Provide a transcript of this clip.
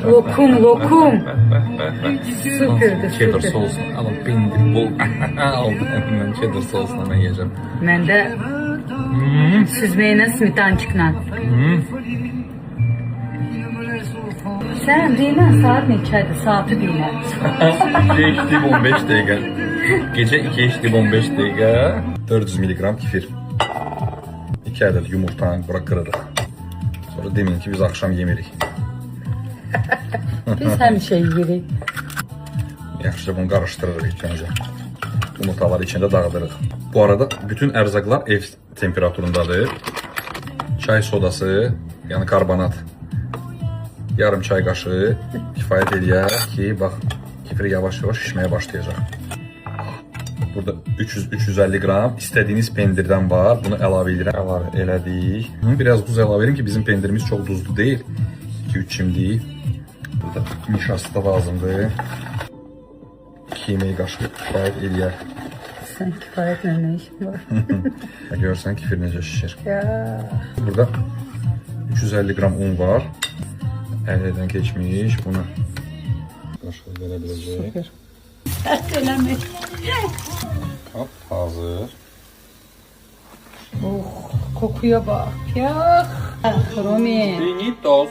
Lokum, lokum. Süperdi, Cheddar süper. sos alın, pendir bol. Aldım. Ben cheddar sosla ben yiyeceğim. Ben de süzmeyle smetançıkla. Sen deyilən saat neçədir? Saatı deyilən. 2 içtiğim 15 dakika. Gece 2 içtiğim 15 dakika. 400 miligram kefir. 2 adet yumurtanı bura kırırıq. Sonra demin ki biz akşam yemirik. Biz həmişə yeyirik. Yaxşıca bunu qarışdırırıq ilk öncə. Yumurtaları içində dağıdırıq. Bu arada bütün ərzaqlar ev temperaturundadır. Çay sodası, yəni karbonat. Yarım çay qaşığı kifayət eləyər ki, bax, kefir yavaş-yavaş şişməyə başlayacaq. Burada 300-350 qram istədiyiniz pendirdən var. Bunu əlavə edirəm. Əlavə elədik. Biraz duz əlavə edim ki, bizim pendirimiz çox duzlu deyil. 2-3 çimdik. Burada nişasta lazımdır. 2 yemək qaşığı kifayət eləyər. Sən kifayətlə nə işin var? Görsən kefir necə şişir. Ya. Burada 350 qram un var. Əldən keçmiş. Bunu qaşığı verə biləcək. Süper. Dert eləmək. Hop, hazır. Oh, kokuya bak. Ya. Romi. Finitos.